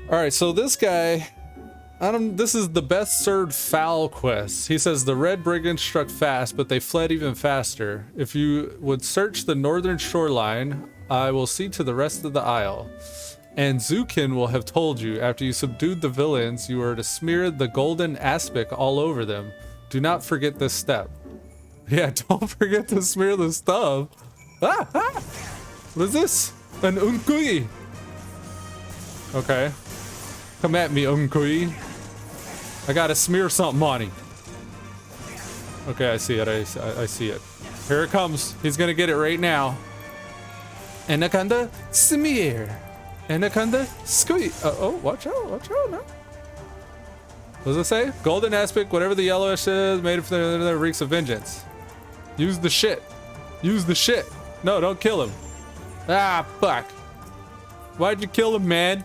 All right, so this guy, this is the best served foul quest. He says the red brigands struck fast, but they fled even faster. If you would search the northern shoreline, I will see to the rest of the isle. And Zukin will have told you, after you subdued the villains, you are to smear the golden aspic all over them. Do not forget this step. Yeah, don't forget to smear the stuff. Ah, ah. What is this? An unkui. Okay. Come at me, unkui. I gotta smear something on him. Okay, I see it. I see it. Here it comes. He's gonna get it right now. Anaconda, smear. Anaconda, squeak. Oh, watch out now. What does it say? Golden aspic, whatever the yellowish is, made of the reeks of vengeance. Use the shit. Use the shit. No, don't kill him. Ah, fuck. Why'd you kill him, man?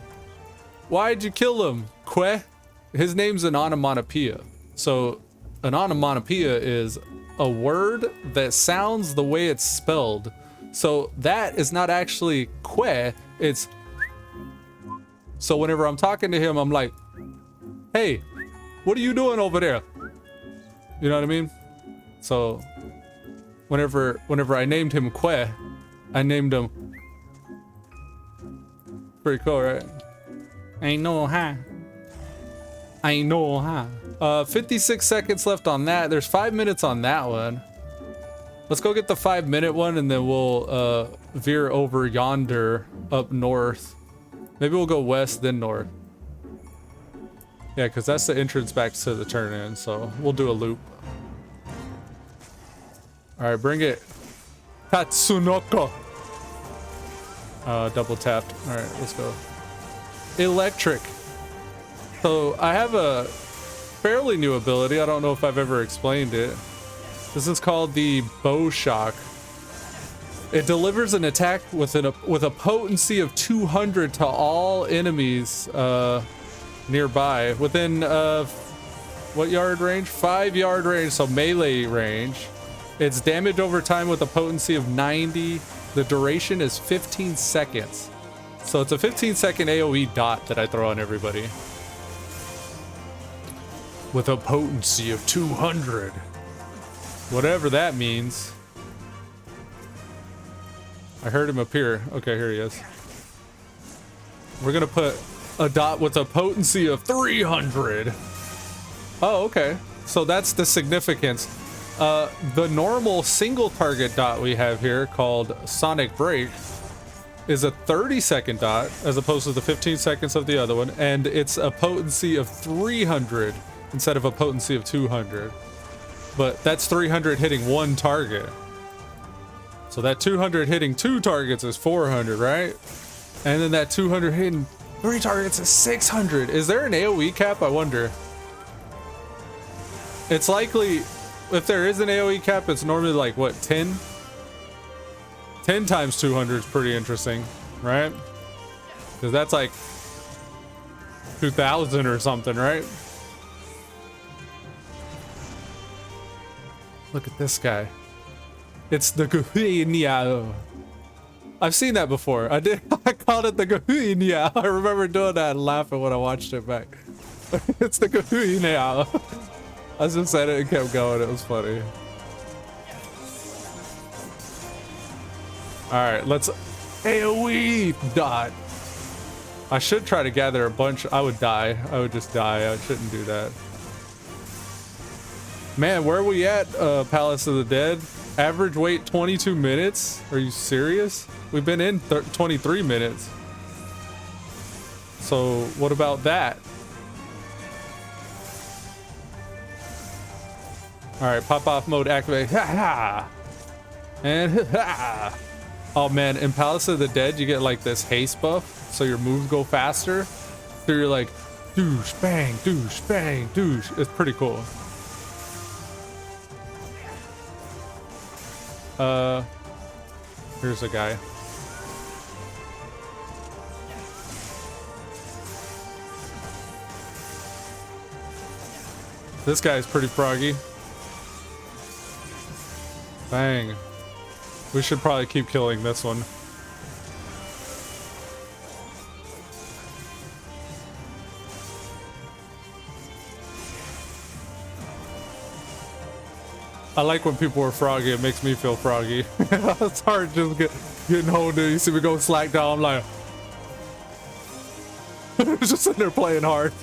Why'd you kill him, Que? His name's an onomatopoeia. So, an onomatopoeia is a word that sounds the way it's spelled. So, that is not actually Que, it's... So, whenever I'm talking to him, I'm like, hey, what are you doing over there? You know what I mean? So, whenever I named him Que, I named him... Pretty cool, right? I know, huh? I know, huh? 56 seconds left on that. There's 5 minutes on that one. Let's go get the 5-minute one and then we'll veer over yonder up north. Maybe we'll go west, then north. Yeah, because that's the entrance back to the turn-in, so we'll do a loop. Alright, bring it. Tatsunoko. Double tapped. Alright, let's go. Electric. So I have a fairly new ability. I don't know if I've ever explained it. This is called the Bow Shock. It delivers an attack with a potency of 200 to all enemies nearby within what yard range? 5-yard range, so melee range. It's damage over time with a potency of 90. The duration is 15 seconds. So it's a 15-second AoE dot that I throw on everybody. With a potency of 200. Whatever that means. I heard him appear. Okay, here he is. We're gonna put a dot with a potency of 300. Oh, okay. So that's the significance. The normal single target dot we have here, called Sonic Break, is a 30-second dot as opposed to the 15 seconds of the other one, and it's a potency of 300 instead of a potency of 200. But that's 300 hitting one target. So that 200 hitting 2 targets is 400, right? And then that 200 hitting 3 targets is 600. Is there an AoE cap? I wonder. It's likely, if there is an AoE cap, it's normally like, what, 10? 10 times 200 is pretty interesting, right? Because that's like 2,000 or something, right? Look at this guy. It's the Guhui Niao. I've seen that before. I called it the Guhui Niao. I remember doing that and laughing when I watched it back. It's the Guhui Niao. I just said it and kept going. It was funny. Alright, let's AoE dot. I should try to gather a bunch. I would die. I would just die. I shouldn't do that. Man, where are we at, Palace of the Dead? Average wait 22 minutes? Are you serious? We've been in 23 minutes. So what about that? Alright, pop off mode activate. Ha ha! And ha ha! Oh man, in Palace of the Dead, you get like this haste buff, so your moves go faster. So you're like, douche, bang, douche. It's pretty cool. Here's a guy. This guy's pretty froggy. Bang. We should probably keep killing this one. I like when people are froggy. It makes me feel froggy. It's hard just getting hold of. You see me go slack down. I'm like, just sitting there playing hard.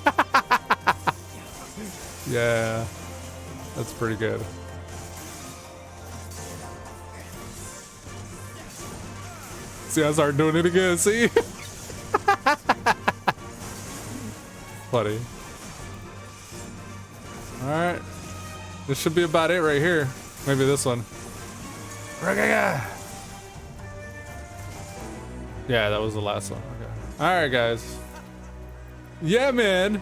Yeah, that's pretty good. See, I start doing it again. See? Funny. All right. This should be about it right here. Maybe this one. Yeah, that was the last one. Okay. All right, guys. Yeah, man.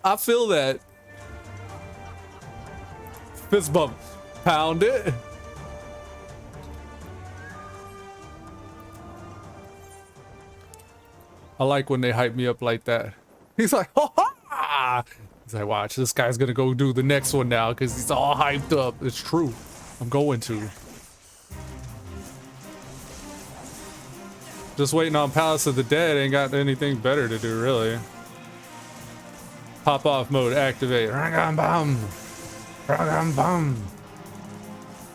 I feel that. Fist bump. Pound it. I like when they hype me up like that. He's like, ha ha! He's like, watch, this guy's gonna go do the next one now because he's all hyped up. It's true. I'm going to. Just waiting on Palace of the Dead. Ain't got anything better to do, really. Pop off mode, activate. Ragam-bum. Ragam-bum.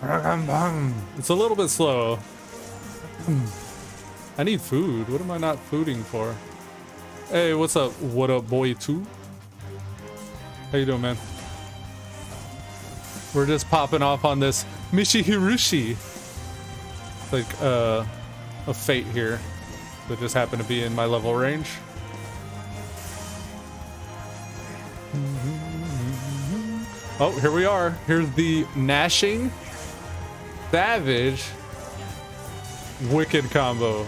Ragam-bum. It's a little bit slow. I need food. What am I not fooding for? Hey, what's up? What up, boy, too? How you doing, man? We're just popping off on this Mishi-Hirushi. Like, a fate here that just happened to be in my level range. Oh, here we are. Here's the Gnashing Savage Wicked combo.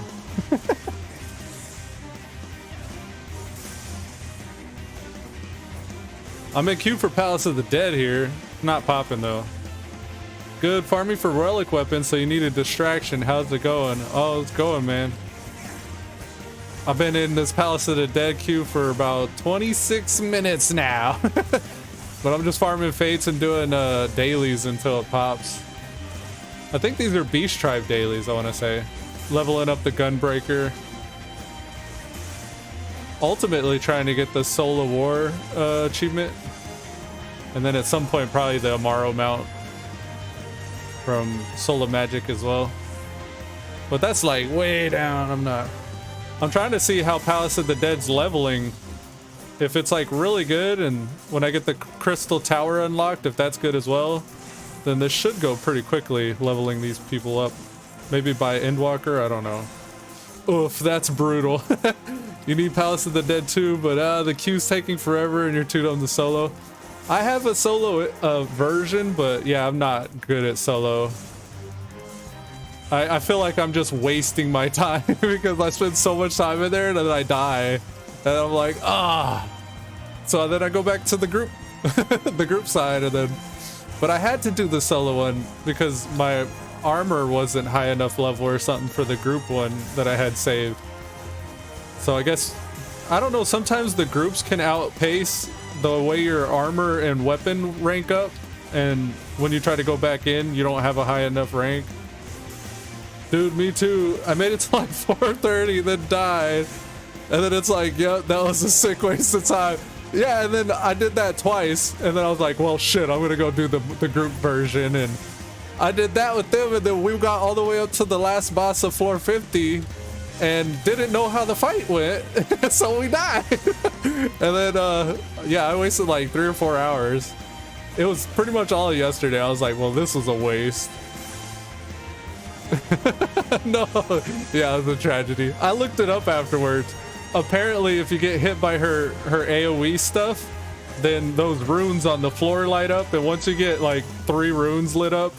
I'm in queue for Palace of the Dead here. Not popping though. Good farming for relic weapons, so you need a distraction. How's it going? Oh, it's going, man. I've been in this Palace of the Dead queue for about 26 minutes now. But I'm just farming fates and doing dailies until it pops. I think these are Beast Tribe dailies, I want to say. Leveling up the Gunbreaker. Ultimately trying to get the Soul of War achievement. And then at some point probably the Amaro mount from Soul of Magic as well. But that's like way down. I'm trying to see how Palace of the Dead's leveling. If it's like really good, and when I get the Crystal Tower unlocked, if that's good as well, then this should go pretty quickly leveling these people up. Maybe by Endwalker, I don't know. Oof, that's brutal. You need Palace of the Dead too, but the queue's taking forever and you're too dumb to solo. I have a solo version, but yeah, I'm not good at solo. I feel like I'm just wasting my time because I spend so much time in there and then I die. And I'm like, ah. So then I go back to the group, the group side, and then, but I had to do the solo one because my armor wasn't high enough level or something for the group one that I had saved. So I guess, I don't know, sometimes the groups can outpace the way your armor and weapon rank up, and when you try to go back in, you don't have a high enough rank. Dude, me too. I made it to like 4:30, then died. And then it's like, yep, that was a sick waste of time. Yeah, and then I did that twice, and then I was like, well, shit, I'm gonna go do the group version, and I did that with them, and then we got all the way up to the last boss of floor 50, and didn't know how the fight went, so we died. And then, yeah, I wasted like 3 or 4 hours. It was pretty much all of yesterday. I was like, well, this was a waste. No, yeah, it was a tragedy. I looked it up afterwards. Apparently, if you get hit by her AoE stuff, then those runes on the floor light up, and once you get like 3 runes lit up,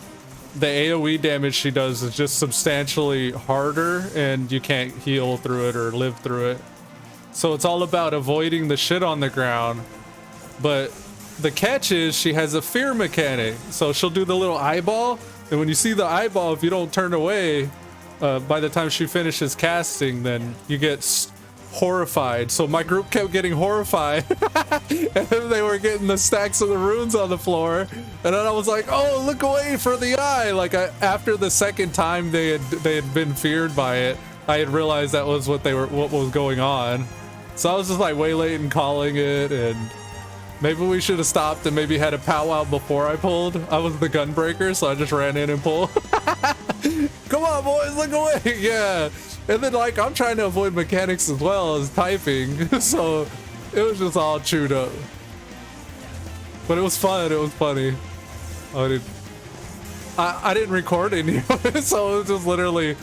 the AoE damage she does is just substantially harder, and you can't heal through it or live through it. So it's all about avoiding the shit on the ground. But the catch is she has a fear mechanic, so she'll do the little eyeball, and when you see the eyeball, if you don't turn away, by the time she finishes casting, then you get horrified. So my group kept getting horrified and they were getting the stacks of the runes on the floor, and then I was like, oh, look away for the eye. Like after the second time they had been feared by it, I had realized that was what was going on. So I was just like way late in calling it, and Maybe we should have stopped and maybe had a powwow before I pulled. I was the gunbreaker, so I just ran in and pulled. Come on, boys, look away. Yeah. And then, like, I'm trying to avoid mechanics as well as typing. So it was just all chewed up. But it was fun. It was funny. I didn't record any of it, so it was just literally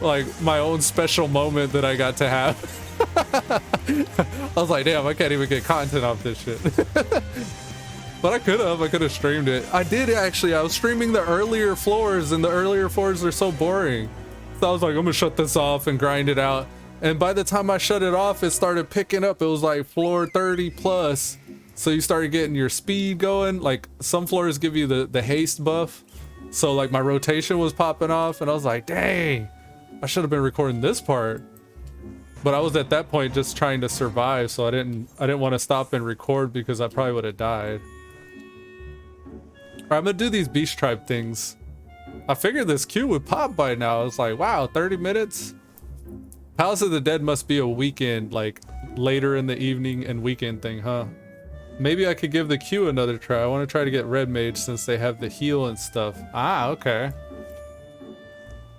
like my own special moment that I got to have. I was like, damn, I can't even get content off this shit. But I could have streamed it. I did actually. I was streaming the earlier floors, and the earlier floors are so boring. So I was like, I'm gonna shut this off and grind it out. And by the time I shut it off, it started picking up. It was like floor 30 plus. So you started getting your speed going. Like some floors give you the haste buff. So like my rotation was popping off, and I was like, dang, I should have been recording this part. But I was at that point just trying to survive, so I didn't want to stop and record because I probably would have died. Alright, I'm gonna do these beast tribe things. I figured this queue would pop by now. It's like, wow, 30 minutes? Palace of the Dead must be a weekend, like later in the evening and weekend thing, huh? Maybe I could give the queue another try. I want to try to get Red Mage since they have the heal and stuff. Ah, okay.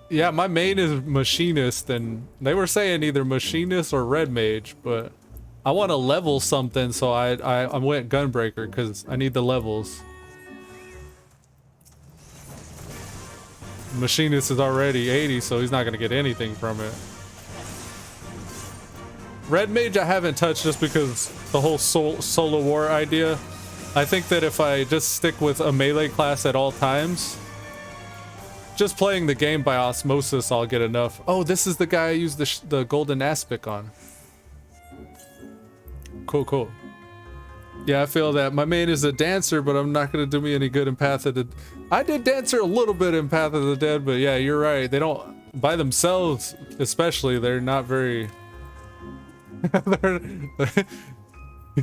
Yeah, my main is Machinist, and they were saying either Machinist or Red Mage, but I want to level something, so I went Gunbreaker because I need the levels. Machinist is already 80, so he's not going to get anything from it. Red Mage I haven't touched just because the whole solo war idea. I think that if I just stick with a melee class at all times, just playing the game by osmosis, I'll get enough. Oh, this is the guy I used the golden aspic on. Cool, cool. Yeah, I feel that. My main is a dancer, but I'm not going to do me any good in Path of the... I did dancer a little bit in Path of the Dead, but yeah, you're right. They don't... By themselves, especially, they're not very...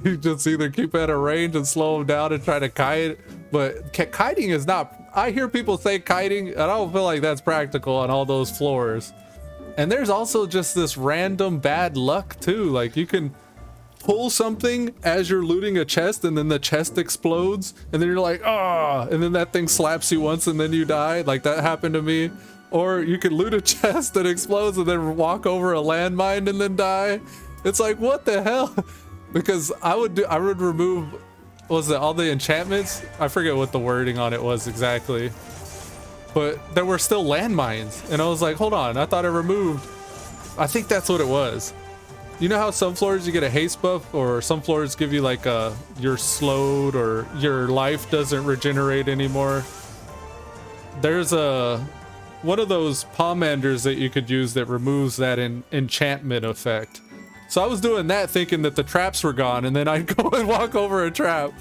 You just either keep at a range and slow them down and try to kite. But kiting is not... I hear people say kiting, and I don't feel like that's practical on all those floors. And there's also just this random bad luck, too. Like, you can... pull something as you're looting a chest, and then the chest explodes, and then you're like, ah, and then that thing slaps you once and then you die. Like that happened to me. Or you could loot a chest that explodes and then walk over a landmine and then die. It's like, what the hell? Because I would remove, what was it, all the enchantments? I forget what the wording on it was exactly, but there were still landmines, and I was like, hold on, I thought I removed. I think that's what it was. You know how some floors you get a haste buff, or some floors give you like you're slowed, or your life doesn't regenerate anymore? There's one of those pomanders that you could use that removes that enchantment effect. So I was doing that thinking that the traps were gone, and then I'd go and walk over a trap.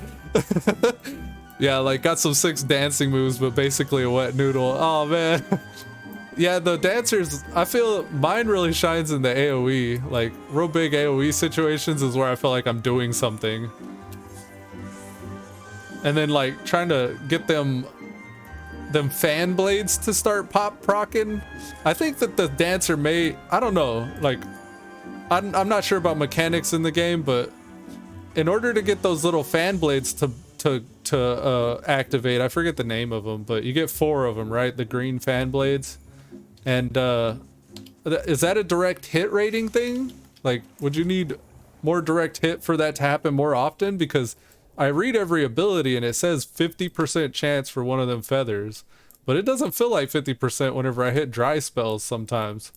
Yeah, like got some 6 dancing moves, but basically a wet noodle. Oh man. Yeah, the dancers, I feel mine really shines in the AoE. Like, real big AoE situations is where I feel like I'm doing something. And then, like, trying to get them fan blades to start procking. I think that the dancer may, I don't know, like, I'm not sure about mechanics in the game, but in order to get those little fan blades to activate, I forget the name of them, but you get 4 of them, right? The green fan blades. And is that a direct hit rating thing? Like, would you need more direct hit for that to happen more often? Because I read every ability and it says 50% chance for one of them feathers, but it doesn't feel like 50% whenever I hit dry spells sometimes.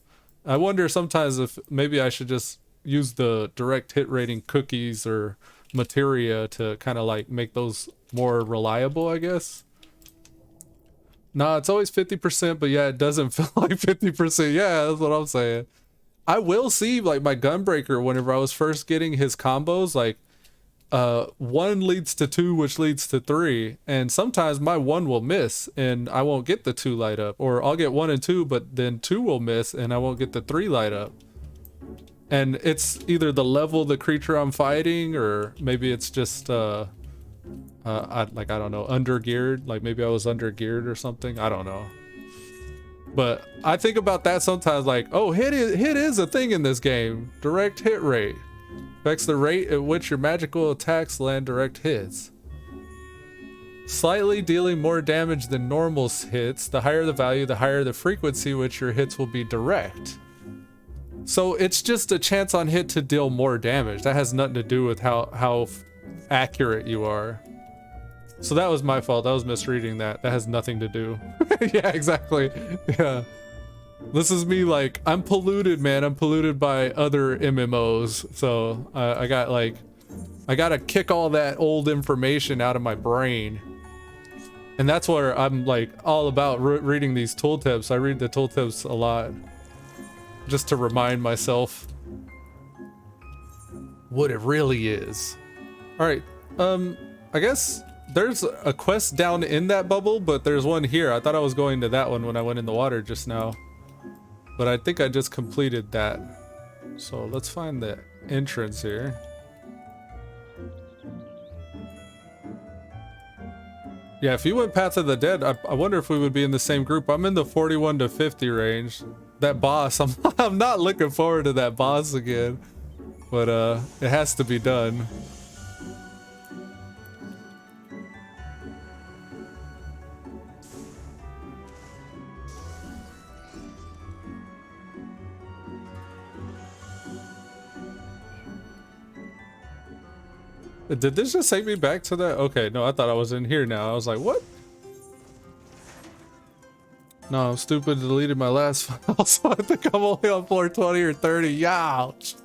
I wonder sometimes if maybe I should just use the direct hit rating cookies or materia to kind of like make those more reliable, I guess. No, it's always 50%, but yeah, it doesn't feel like 50%. Yeah, that's what I'm saying. I will see, like, my Gunbreaker, whenever I was first getting his combos, like, 1 leads to 2, which leads to 3. And sometimes my 1 will miss, and I won't get the 2 light up. Or I'll get 1 and 2, but then 2 will miss, and I won't get the 3 light up. And it's either the level of the creature I'm fighting, or maybe it's just, I don't know, under geared. Like maybe I was under geared or something. I don't know. But I think about that sometimes, like, oh, hit is a thing in this game. Direct hit rate. Affects the rate at which your magical attacks land direct hits. Slightly dealing more damage than normal hits. The higher the value, the higher the frequency which your hits will be direct. So it's just a chance on hit to deal more damage. That has nothing to do with how accurate you are. So that was my fault. I was misreading that. That has nothing to do. Yeah, exactly. Yeah. This is me, like, I'm polluted, man. I'm polluted by other MMOs. So I gotta kick all that old information out of my brain. And that's where I'm like all about reading these tooltips. I read the tooltips a lot just to remind myself what it really is. All right. I guess there's a quest down in that bubble, but there's one here. I thought I was going to that one when I went in the water just now. But I think I just completed that. So let's find the entrance here. Yeah, if you went Path of the Dead, I wonder if we would be in the same group. I'm in the 41 to 50 range. That boss, I'm not looking forward to that boss again. But it has to be done. Did this just take me back to that? Okay, no, I thought I was in here now. I was like, what? No, I'm stupid, deleted my last file, so I think I'm only on floor 20 or 30. Ouch.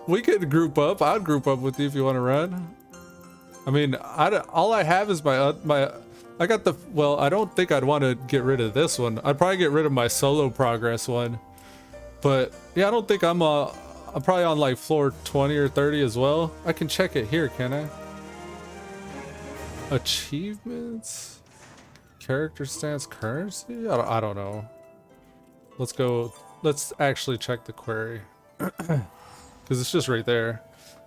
We could group up. I'd group up with you if you want to run. I mean, all I have is I got the, well, I don't think I'd want to get rid of this one. I'd probably get rid of my solo progress one. But yeah, I don't think I'm probably on like floor 20 or 30 as well. I can check it here, can I? Achievements? Character stance currency? I don't know. Let's go. Let's actually check the query. Because it's just right there.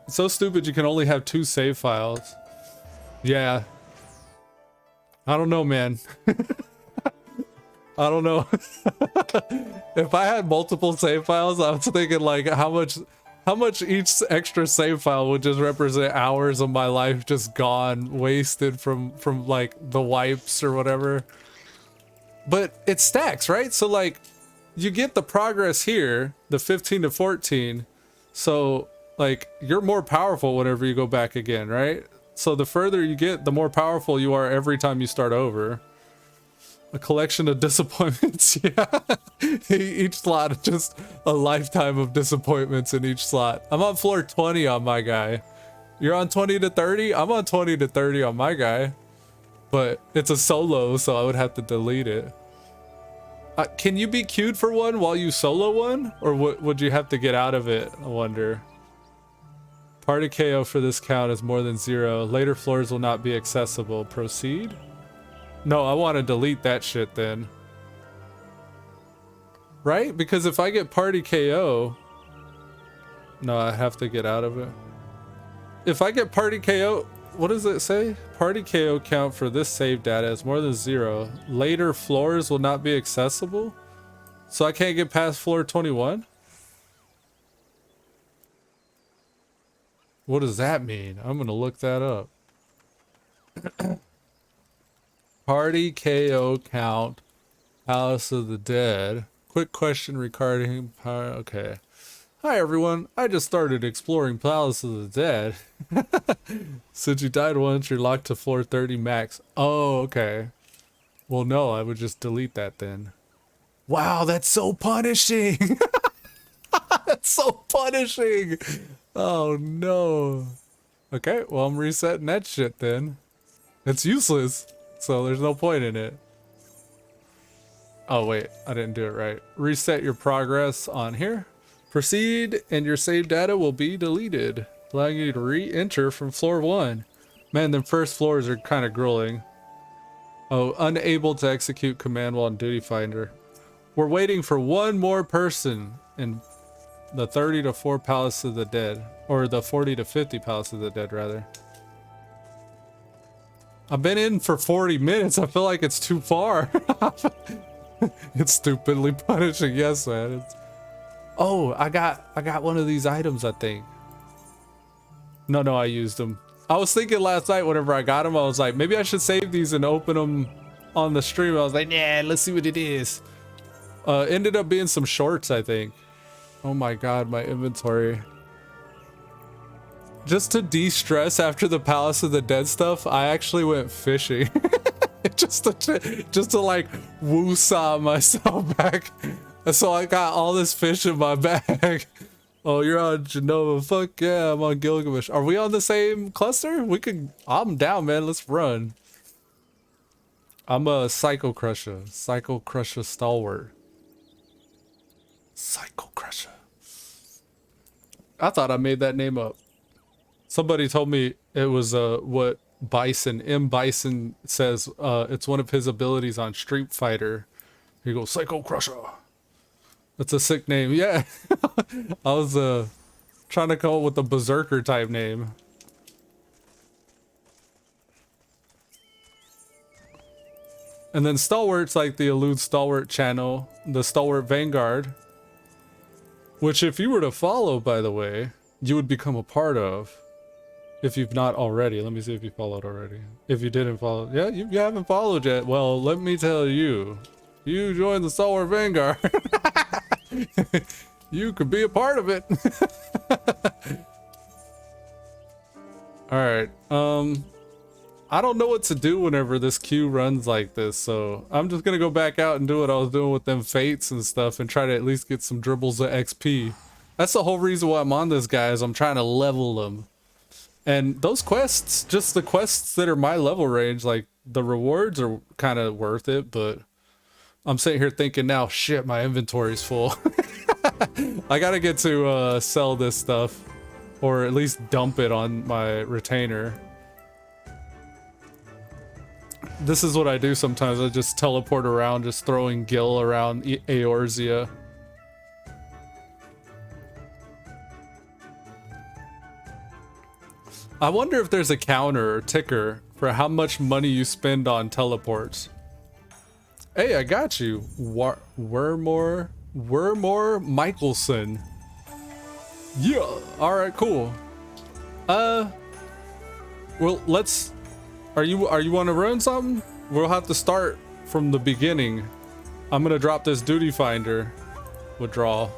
It's so stupid you can only have 2 save files. Yeah. I don't know, man. I don't know. If I had multiple save files, I was thinking like how much each extra save file would just represent hours of my life just gone, wasted from like the wipes or whatever. But it stacks, right? So like you get the progress here, the 15 to 14. So like you're more powerful whenever you go back again, right? So the further you get, the more powerful you are every time you start over. A collection of disappointments. Yeah. Each slot, just a lifetime of disappointments in each slot. I'm on floor 20 on my guy. You're on 20 to 30? I'm on 20 to 30 on my guy. But it's a solo, so I would have to delete it. Can you be queued for one while you solo one? Or would you have to get out of it? I wonder. Party KO for this count is more than 0. Later floors will not be accessible. Proceed? No, I want to delete that shit then. Right? Because if I get party KO... No, I have to get out of it. If I get party KO... What does it say? Party KO count for this save data is more than 0. Later floors will not be accessible? So I can't get past floor 21? What does that mean? I'm gonna look that up. Party KO count, Palace of the Dead. Quick question regarding power. Okay. Hi everyone. I just started exploring Palace of the Dead. Since you died once, you're locked to floor 30 max. Oh, okay. Well, no, I would just delete that then. Wow, that's so punishing. That's so punishing. Oh no. Okay, well I'm resetting that shit then. It's useless. So there's no point in it. Oh wait, I didn't do it right. Reset your progress on here. Proceed and your save data will be deleted, allowing you to re-enter from floor 1. Man, the first floors are kind of grueling. Oh, unable to execute command while in duty finder. We're waiting for one more person in the 30 to 4 Palace of the Dead. Or the 40 to 50 Palace of the Dead, rather. I've been in for 40 minutes. I feel like it's too far. It's stupidly punishing. Yes, man. Oh, I got one of these items, I think. No, no, I used them. I was thinking last night whenever I got them, I was like, maybe I should save these and open them on the stream. I was like, yeah, let's see what it is. Ended up being some shorts, I think. Oh my god, my inventory. Just to de-stress after the Palace of the Dead stuff, I actually went fishing. just to like woo-saw myself back. And so I got all this fish in my bag. Oh, you're on Genova. Fuck yeah, I'm on Gilgamesh. Are we on the same cluster? I'm down, man. Let's run. I'm a Psycho Crusher. Psycho Crusher Stalwart. Psycho Crusher. I thought I made that name up. Somebody told me it was what Bison, M. Bison says, it's one of his abilities on Street Fighter. He goes, Psycho Crusher. That's a sick name. Yeah. I was trying to come up with a berserker type name. And then Stalwart's like the Elude Stalwart channel, the Stalwart Vanguard. Which if you were to follow, by the way, you would become a part of. If you've not already. Let me see if you followed already. If you didn't follow. Yeah, you haven't followed yet. Well, let me tell you. You joined the Stalwart Vanguard. You could be a part of it. Alright. I don't know what to do whenever this queue runs like this, so I'm just gonna go back out and do what I was doing with them fates and stuff and try to at least get some dribbles of XP. That's the whole reason why I'm on this, guy, is I'm trying to level them. And those quests, just the quests that are my level range, like the rewards are kind of worth it, but I'm sitting here thinking now, shit, my inventory's full. I gotta get to sell this stuff, or at least dump it on my retainer. This is what I do sometimes. I just teleport around, just throwing Gil around Eorzea. I wonder if there's a counter or ticker for how much money you spend on teleports. Hey, I got you. Wyrmor Michelson. Yeah. All right, cool. Well, let's. Are you want to run something? We'll have to start from the beginning. I'm gonna drop this duty finder. Withdrawal.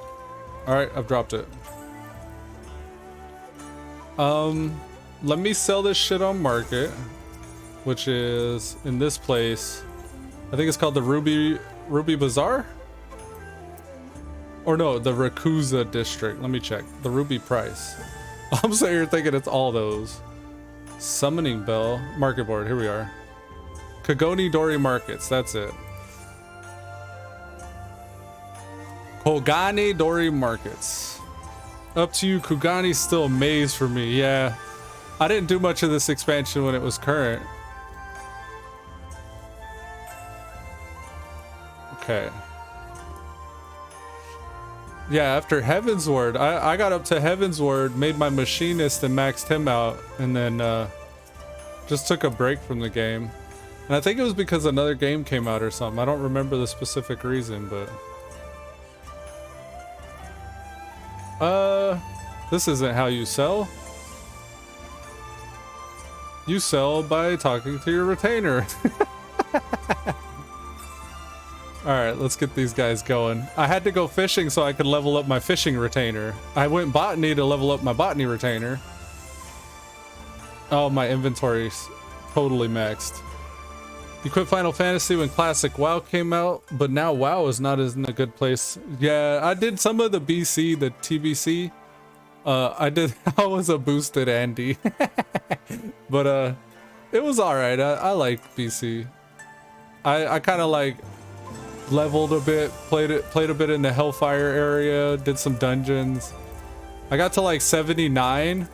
All right, I've dropped it. Let me sell this shit on market, which is in this place. I think it's called the Ruby Bazaar? Or no, the Rakuza district. Let me check. The Ruby Price. I'm sitting here thinking it's all those. Summoning Bell. Market board. Here we are. Kogani Dori Markets. That's it. Kogani Dori Markets. Up to you. Kogani's still a maze for me. Yeah. I didn't do much of this expansion when it was current. Okay. Yeah, after Heaven's Word, I got up to Heaven's Word, made my machinist and maxed him out, and then just took a break from the game. And I think it was because another game came out or something. I don't remember the specific reason, but... this isn't how you sell. You sell by talking to your retainer. Alright, let's get these guys going. I had to go fishing so I could level up my fishing retainer. I went botany to level up my botany retainer. Oh, my inventory's totally maxed. You quit Final Fantasy when Classic WoW came out, but now WoW is not in a good place. Yeah, I did some of the BC, the TBC. I was a boosted Andy. But it was alright. I like BC. I kind of like leveled a bit, played a bit in the Hellfire area, did some dungeons. I got to like 79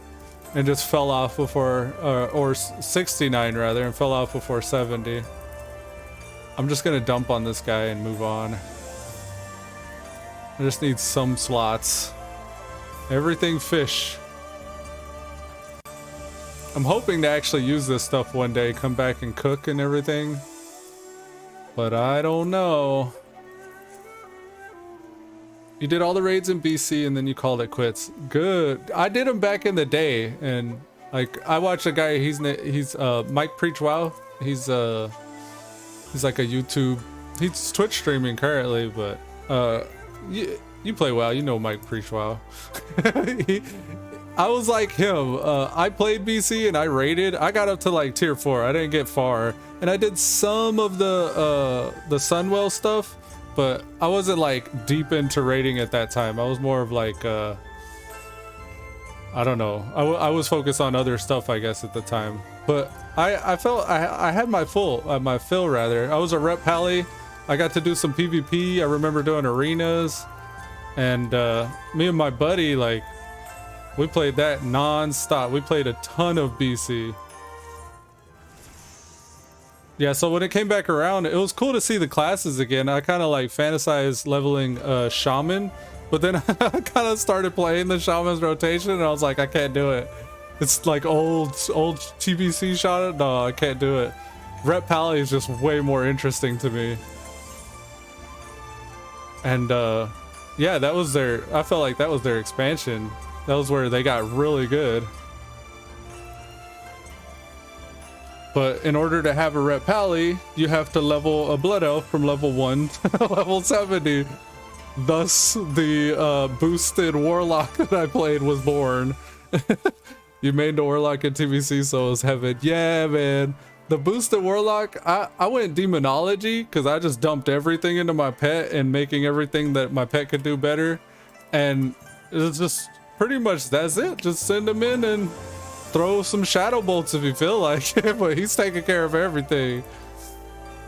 and just fell off before, or 69 rather, and fell off before 70. I'm just gonna dump on this guy and move on. I just need some slots. Everything fish. I'm hoping to actually use this stuff one day, come back and cook and everything. But I don't know. You did all the raids in BC and then you called it quits. Good. I did them back in the day, and like I watched a guy. He's Mike Preach Wow. He's like a YouTube. He's Twitch streaming currently, but you play WoW. You know Mike Preach Wow. I was like him. I played BC and I raided. I got up to like tier 4. I didn't get far, and I did some of the Sunwell stuff, but I wasn't like deep into raiding at that time. I was more of like I don't know. I was focused on other stuff, I guess, at the time. But I felt I had my fill rather. I was a rep pally. I got to do some PvP. I remember doing arenas, and me and my buddy, like, we played that non-stop. We played a ton of BC. Yeah, so when it came back around, it was cool to see the classes again. I kind of like fantasized leveling Shaman, but then I kind of started playing the Shaman's rotation, and I was like, I can't do it. It's like old TBC shot. No, I can't do it. Rep Pally is just way more interesting to me. And yeah, that was I felt like that was their expansion. That was where they got really good. But in order to have a Rep Pally, you have to level a Blood Elf from level 1 to level 70. Thus, the boosted Warlock that I played was born. You made the Warlock in TBC, so it was heaven. Yeah, man. The boosted Warlock, I went Demonology because I just dumped everything into my pet and making everything that my pet could do better. And it's just pretty much that's it. Just send him in and throw some shadow bolts if you feel like it, but he's taking care of everything.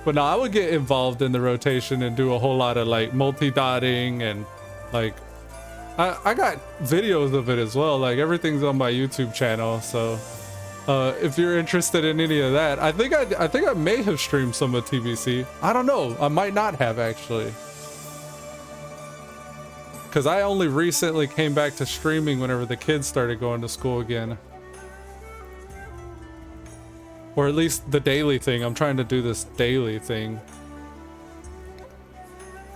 But no, I would get involved in the rotation and do a whole lot of like multi-dotting, and like I got videos of it as well. Like everything's on my YouTube channel, so if you're interested in any of that, I think I may have streamed some of TBC. I don't know, I might not have actually, because I only recently came back to streaming whenever the kids started going to school again. Or at least the daily thing. I'm trying to do this daily thing.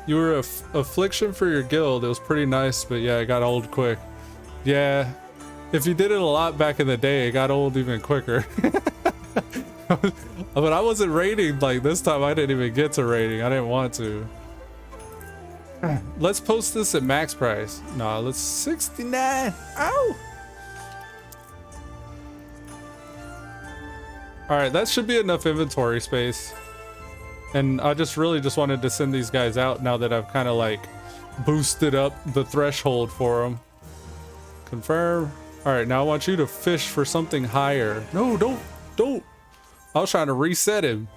You were a affliction for your guild. It was pretty nice, but yeah, it got old quick. Yeah, if you did it a lot back in the day, it got old even quicker. But I wasn't raiding like this time. I didn't even get to raiding. I didn't want to. Let's post this at max price. No, let's 69. Ow! All right, that should be enough inventory space. And I just really just wanted to send these guys out now that I've kind of like boosted up the threshold for them. Confirm. All right, now I want you to fish for something higher. No, don't. I was trying to reset him.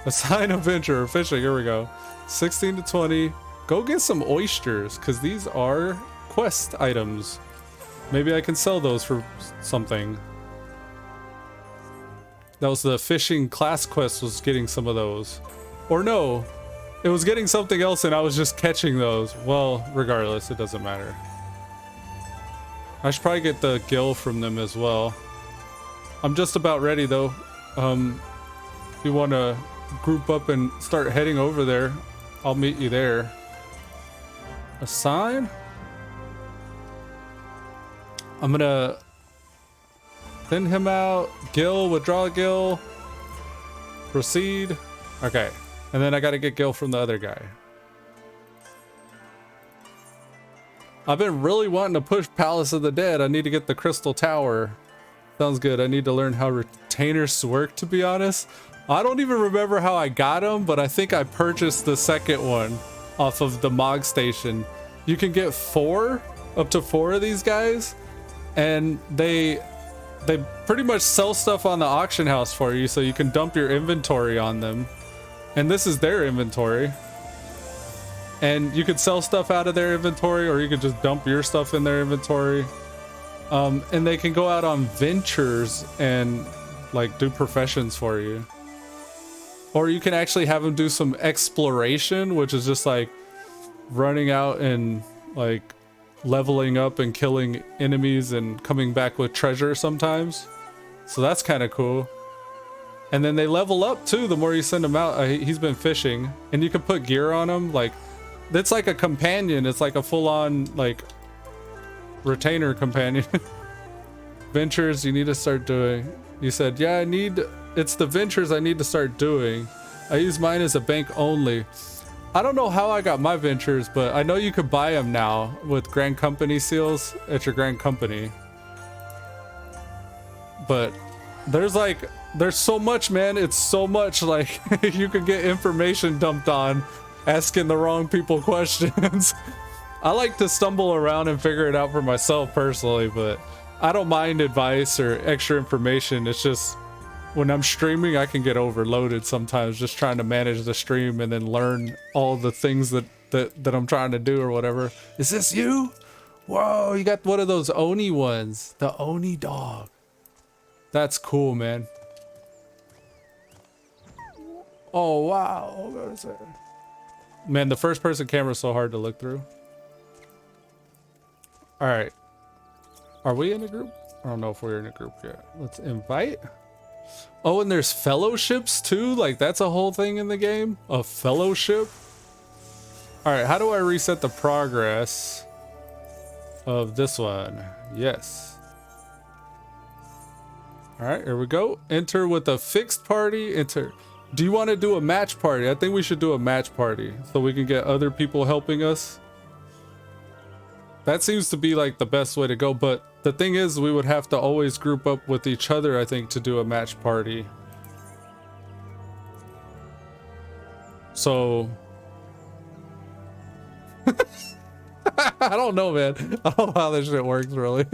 Assign adventure fishing. Here we go. 16 to 20. Go get some oysters, because these are quest items. Maybe I can sell those for something. That was the fishing class quest, was getting some of those. Or no, it was getting something else and I was just catching those. Well, regardless, it doesn't matter. I should probably get the gill from them as well. I'm just about ready though. If you want to group up and start heading over there, I'll meet you there. Assign? I'm gonna send him out. Gil, withdraw Gil. Proceed. Okay. And then I gotta get Gil from the other guy. I've been really wanting to push Palace of the Dead. I need to get the Crystal Tower. Sounds good. I need to learn how retainers work, to be honest. I don't even remember how I got them, but I think I purchased the second one off of the Mog Station. You can get up to four of these guys, and they pretty much sell stuff on the auction house for you, so you can dump your inventory on them. And this is their inventory. And you could sell stuff out of their inventory, or you could just dump your stuff in their inventory. And they can go out on ventures and like do professions for you. Or you can actually have them do some exploration, which is just like running out and like leveling up and killing enemies and coming back with treasure sometimes. So that's kind of cool. And then they level up too the more you send them out. He's been fishing, and you can put gear on him. Like It's like a companion. It's like a full-on like retainer companion. Ventures you need to start doing. You said, yeah, it's the ventures I need to start doing. I use mine as a bank only. I don't know how I got my ventures, but I know you could buy them now with Grand Company seals at your Grand Company. But there's so much, man. It's so much, like you could get information dumped on asking the wrong people questions. I like to stumble around and figure it out for myself personally, but I don't mind advice or extra information. It's just when I'm streaming, I can get overloaded sometimes just trying to manage the stream and then learn all the things that I'm trying to do or whatever. Is this you? Whoa, you got one of those Oni ones. The Oni dog. That's cool, man. Oh, wow. What is that? Man, the first person camera is so hard to look through. All right. Are we in a group? I don't know if we're in a group yet. Let's invite. Oh, and there's fellowships too? Like that's a whole thing in the game? A fellowship? All right, how do I reset the progress of this one? Yes. All right, here we go. Enter with a fixed party. Enter. Do you want to do a match party? I think we should do a match party so we can get other people helping us. That seems to be like the best way to go, but the thing is we would have to always group up with each other, I think, to do a match party. So I don't know, man. I don't know how this shit works really.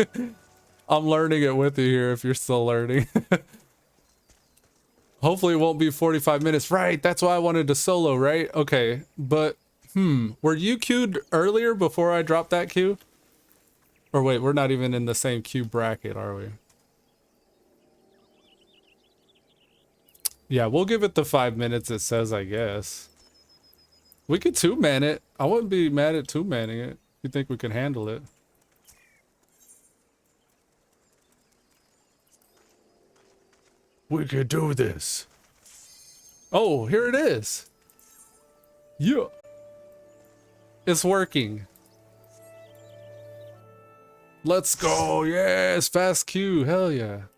I'm learning it with you here if you're still learning. Hopefully it won't be 45 minutes. Right, that's why I wanted to solo, right? Okay, but were you queued earlier before I dropped that queue? Or wait, we're not even in the same queue bracket, are we? Yeah, we'll give it the 5 minutes it says, I guess. We could two-man it. I wouldn't be mad at two-manning it. You think we can handle it? We could do this. Oh, here it is. Yeah. It's working. Let's go. Yes, fast queue. Hell yeah.